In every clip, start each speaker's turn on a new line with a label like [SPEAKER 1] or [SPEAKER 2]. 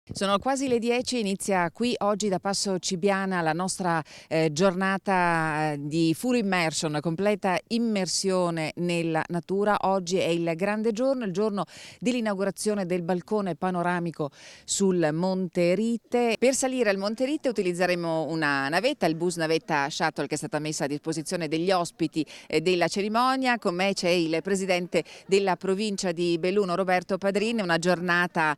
[SPEAKER 1] Sono quasi le 10, inizia qui oggi da Passo Cibiana la nostra giornata di full immersion, completa immersione nella natura. Oggi è il grande giorno, il giorno dell'inaugurazione del balcone panoramico sul Monte Rite. Per salire al Monte Rite utilizzeremo una navetta, il bus navetta shuttle, che è stata messa a disposizione degli ospiti della cerimonia. Con me c'è il presidente della provincia di Belluno, Roberto Padrini. Una giornata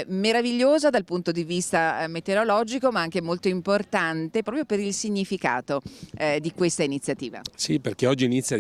[SPEAKER 1] meravigliosa dal punto di vista meteorologico, ma anche molto importante proprio per il significato di questa iniziativa.
[SPEAKER 2] Sì, perché oggi inizia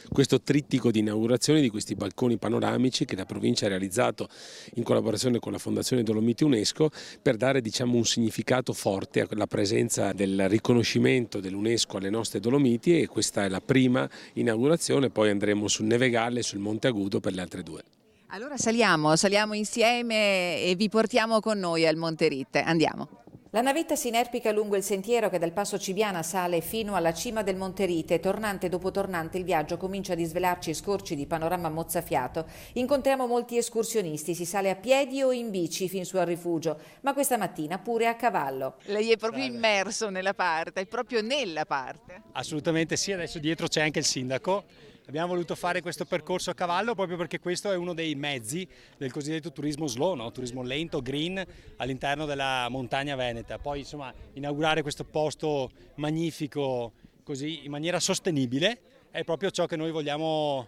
[SPEAKER 2] questo trittico di inaugurazione di questi balconi panoramici che la provincia ha realizzato in collaborazione con la Fondazione Dolomiti UNESCO per dare un significato forte alla presenza del riconoscimento dell'UNESCO alle nostre Dolomiti, e questa è la prima inaugurazione. Poi andremo sul Neve Galle e sul Monte Agudo per le altre due.
[SPEAKER 1] Allora saliamo insieme e vi portiamo con noi al Monte Rite. Andiamo. La navetta si inerpica lungo il sentiero che dal Passo Cibiana sale fino alla cima del Monte Rite. Tornante dopo tornante il viaggio comincia a disvelarci scorci di panorama mozzafiato. Incontriamo molti escursionisti, si sale a piedi o in bici fin su al rifugio, ma questa mattina pure a cavallo. Lei è proprio immerso nella parte, è proprio nella parte.
[SPEAKER 3] Assolutamente sì, adesso dietro c'è anche il sindaco. Abbiamo voluto fare questo percorso a cavallo proprio perché questo è uno dei mezzi del cosiddetto turismo slow, no? Turismo lento, green, all'interno della montagna veneta. Poi insomma inaugurare questo posto magnifico così in maniera sostenibile è proprio ciò che noi vogliamo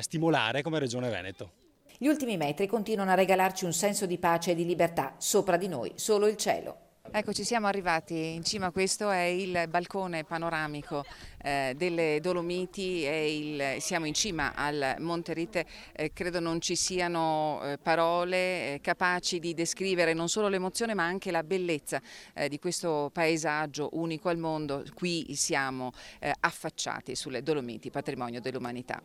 [SPEAKER 3] stimolare come Regione Veneto.
[SPEAKER 1] Gli ultimi metri continuano a regalarci un senso di pace e di libertà. Sopra di noi solo il cielo. Eccoci, siamo arrivati in cima. Questo è il balcone panoramico delle Dolomiti, siamo in cima al Monte Rite. Credo non ci siano parole capaci di descrivere non solo l'emozione ma anche la bellezza di questo paesaggio unico al mondo. Qui siamo affacciati sulle Dolomiti, patrimonio dell'umanità.